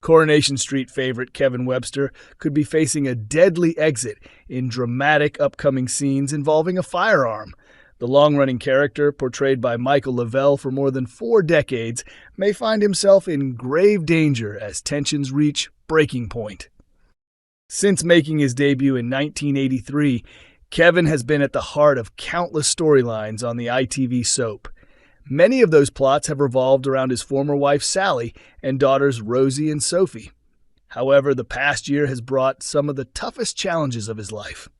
Coronation Street favorite Kevin Webster could be facing a deadly exit in dramatic upcoming scenes involving a firearm. The long-running character, portrayed by Michael Lavelle for more than 4 decades, may find himself in grave danger as tensions reach breaking point. Since making his debut in 1983, Kevin has been at the heart of countless storylines on the ITV soap. Many of those plots have revolved around his former wife Sally and daughters Rosie and Sophie. However, the past year has brought some of the toughest challenges of his life.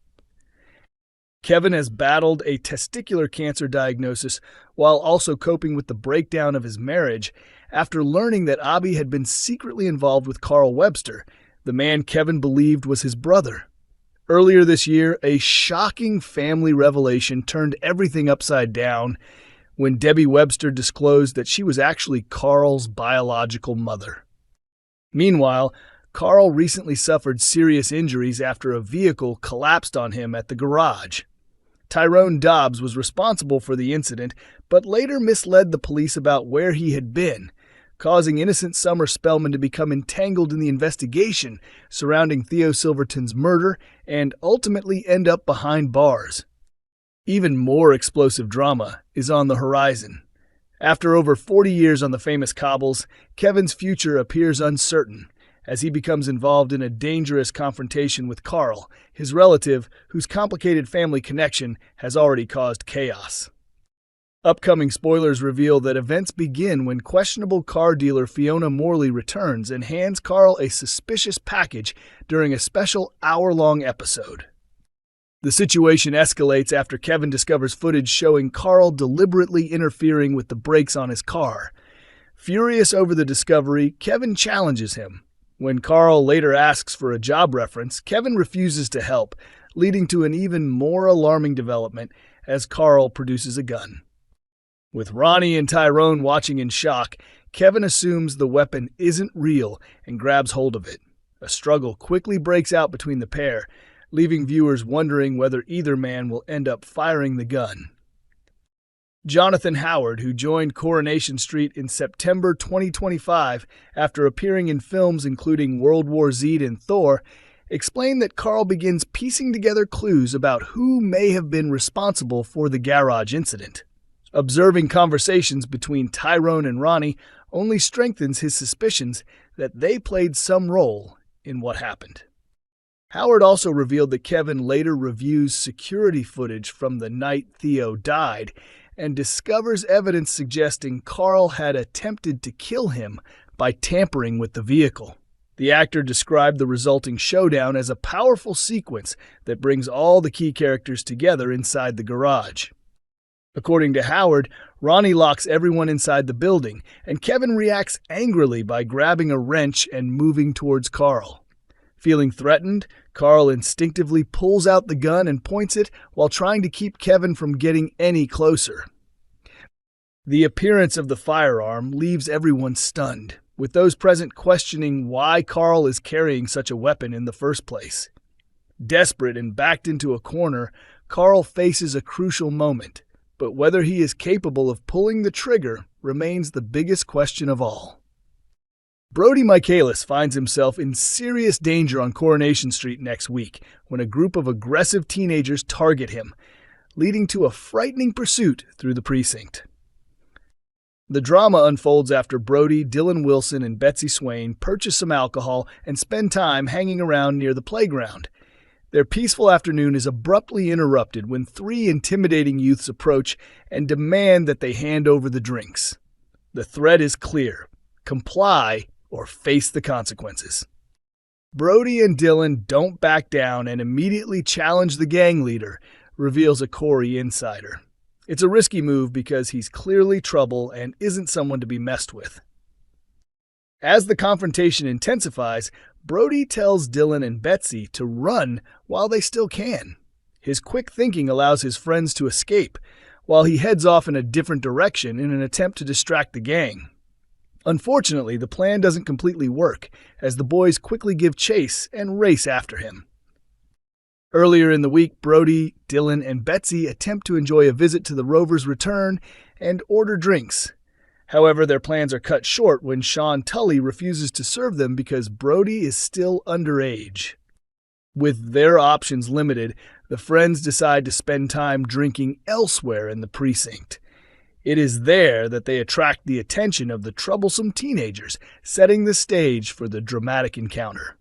Kevin has battled a testicular cancer diagnosis while also coping with the breakdown of his marriage after learning that Abby had been secretly involved with Carl Webster, the man Kevin believed was his brother. Earlier this year, a shocking family revelation turned everything upside down when Debbie Webster disclosed that she was actually Carl's biological mother. Meanwhile, Carl recently suffered serious injuries after a vehicle collapsed on him at the garage. Tyrone Dobbs was responsible for the incident, but later misled the police about where he had been, causing innocent Summer Spellman to become entangled in the investigation surrounding Theo Silverton's murder and ultimately end up behind bars. Even more explosive drama is on the horizon. After over 40 years on the famous cobbles, Kevin's future appears uncertain as he becomes involved in a dangerous confrontation with Carl, his relative whose complicated family connection has already caused chaos. Upcoming spoilers reveal that events begin when questionable car dealer Fiona Morley returns and hands Carl a suspicious package during a special hour-long episode. The situation escalates after Kevin discovers footage showing Carl deliberately interfering with the brakes on his car. Furious over the discovery, Kevin challenges him. When Carl later asks for a job reference, Kevin refuses to help, leading to an even more alarming development as Carl produces a gun. With Ronnie and Tyrone watching in shock, Kevin assumes the weapon isn't real and grabs hold of it. A struggle quickly breaks out between the pair, leaving viewers wondering whether either man will end up firing the gun. Jonathan Howard, who joined Coronation Street in September 2025 after appearing in films including World War Z and Thor, explained that Carl begins piecing together clues about who may have been responsible for the garage incident. Observing conversations between Tyrone and Ronnie only strengthens his suspicions that they played some role in what happened. Howard also revealed that Kevin later reviews security footage from the night Theo died and discovers evidence suggesting Carl had attempted to kill him by tampering with the vehicle. The actor described the resulting showdown as a powerful sequence that brings all the key characters together inside the garage. According to Howard, Ronnie locks everyone inside the building, and Kevin reacts angrily by grabbing a wrench and moving towards Carl. Feeling threatened, Carl instinctively pulls out the gun and points it while trying to keep Kevin from getting any closer. The appearance of the firearm leaves everyone stunned, with those present questioning why Carl is carrying such a weapon in the first place. Desperate and backed into a corner, Carl faces a crucial moment, but whether he is capable of pulling the trigger remains the biggest question of all. Brody Michaelis finds himself in serious danger on Coronation Street next week when a group of aggressive teenagers target him, leading to a frightening pursuit through the precinct. The drama unfolds after Brody, Dylan Wilson, and Betsy Swain purchase some alcohol and spend time hanging around near the playground. Their peaceful afternoon is abruptly interrupted when 3 intimidating youths approach and demand that they hand over the drinks. The threat is clear: comply or face the consequences. Brody and Dylan don't back down and immediately challenge the gang leader, reveals a Corrie insider. It's a risky move because he's clearly trouble and isn't someone to be messed with. As the confrontation intensifies, Brody tells Dylan and Betsy to run while they still can. His quick thinking allows his friends to escape, while he heads off in a different direction in an attempt to distract the gang. Unfortunately, the plan doesn't completely work, as the boys quickly give chase and race after him. Earlier in the week, Brody, Dylan, and Betsy attempt to enjoy a visit to the Rover's return and order drinks. However, their plans are cut short when Sean Tully refuses to serve them because Brody is still underage. With their options limited, the friends decide to spend time drinking elsewhere in the precinct. It is there that they attract the attention of the troublesome teenagers, setting the stage for the dramatic encounter.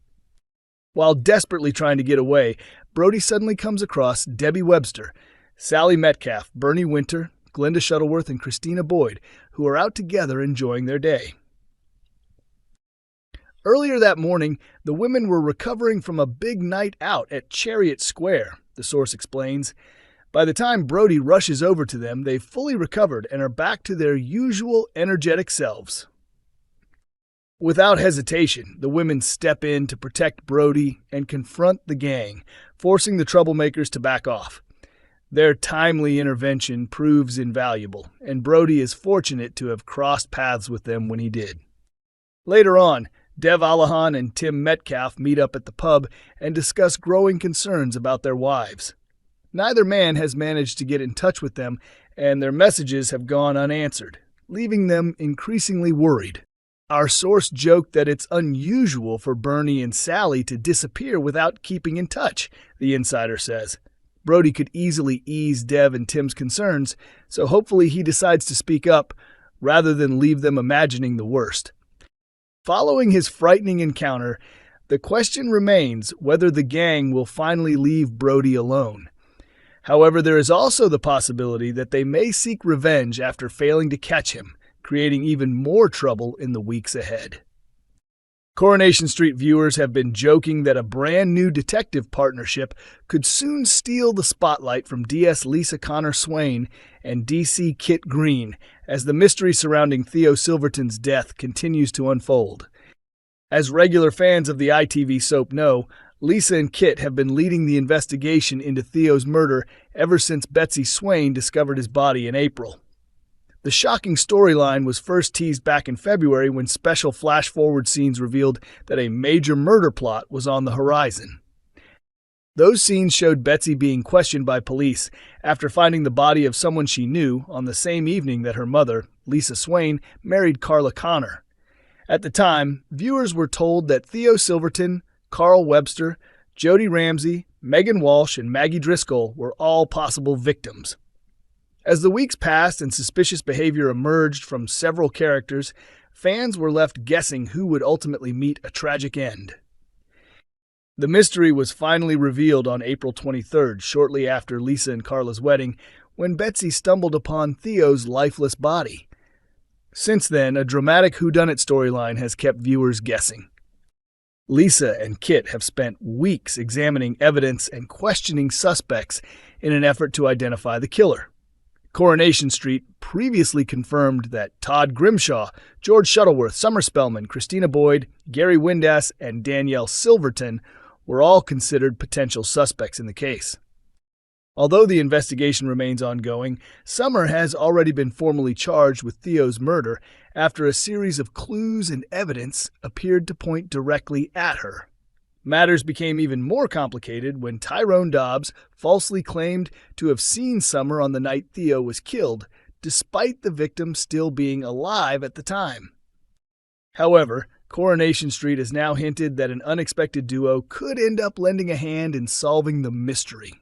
While desperately trying to get away, Brody suddenly comes across Debbie Webster, Sally Metcalf, Bernie Winter, Glenda Shuttleworth, and Christina Boyd, who are out together enjoying their day. Earlier that morning, the women were recovering from a big night out at Chariot Square, the source explains. By the time Brody rushes over to them, they've fully recovered and are back to their usual energetic selves. Without hesitation, the women step in to protect Brody and confront the gang, forcing the troublemakers to back off. Their timely intervention proves invaluable, and Brody is fortunate to have crossed paths with them when he did. Later on, Dev Alahan and Tim Metcalf meet up at the pub and discuss growing concerns about their wives. Neither man has managed to get in touch with them, and their messages have gone unanswered, leaving them increasingly worried. Our source joked that it's unusual for Bernie and Sally to disappear without keeping in touch, the insider says. Brody could easily ease Dev and Tim's concerns, so hopefully he decides to speak up rather than leave them imagining the worst. Following his frightening encounter, the question remains whether the gang will finally leave Brody alone. However, there is also the possibility that they may seek revenge after failing to catch him, creating even more trouble in the weeks ahead. Coronation Street viewers have been joking that a brand new detective partnership could soon steal the spotlight from DS Lisa Connor Swain and DC Kit Green as the mystery surrounding Theo Silverton's death continues to unfold. As regular fans of the ITV soap know, Lisa and Kit have been leading the investigation into Theo's murder ever since Betsy Swain discovered his body in April. The shocking storyline was first teased back in February when special flash-forward scenes revealed that a major murder plot was on the horizon. Those scenes showed Betsy being questioned by police after finding the body of someone she knew on the same evening that her mother, Lisa Swain, married Carla Connor. At the time, viewers were told that Theo Silverton, Carl Webster, Jody Ramsey, Megan Walsh, and Maggie Driscoll were all possible victims. As the weeks passed and suspicious behavior emerged from several characters, fans were left guessing who would ultimately meet a tragic end. The mystery was finally revealed on April 23rd, shortly after Lisa and Carla's wedding, when Betsy stumbled upon Theo's lifeless body. Since then, a dramatic whodunit storyline has kept viewers guessing. Lisa and Kit have spent weeks examining evidence and questioning suspects in an effort to identify the killer. Coronation Street previously confirmed that Todd Grimshaw, George Shuttleworth, Summer Spellman, Christina Boyd, Gary Windass, and Danielle Silverton were all considered potential suspects in the case. Although the investigation remains ongoing, Summer has already been formally charged with Theo's murder after a series of clues and evidence appeared to point directly at her. Matters became even more complicated when Tyrone Dobbs falsely claimed to have seen Summer on the night Theo was killed, despite the victim still being alive at the time. However, Coronation Street has now hinted that an unexpected duo could end up lending a hand in solving the mystery.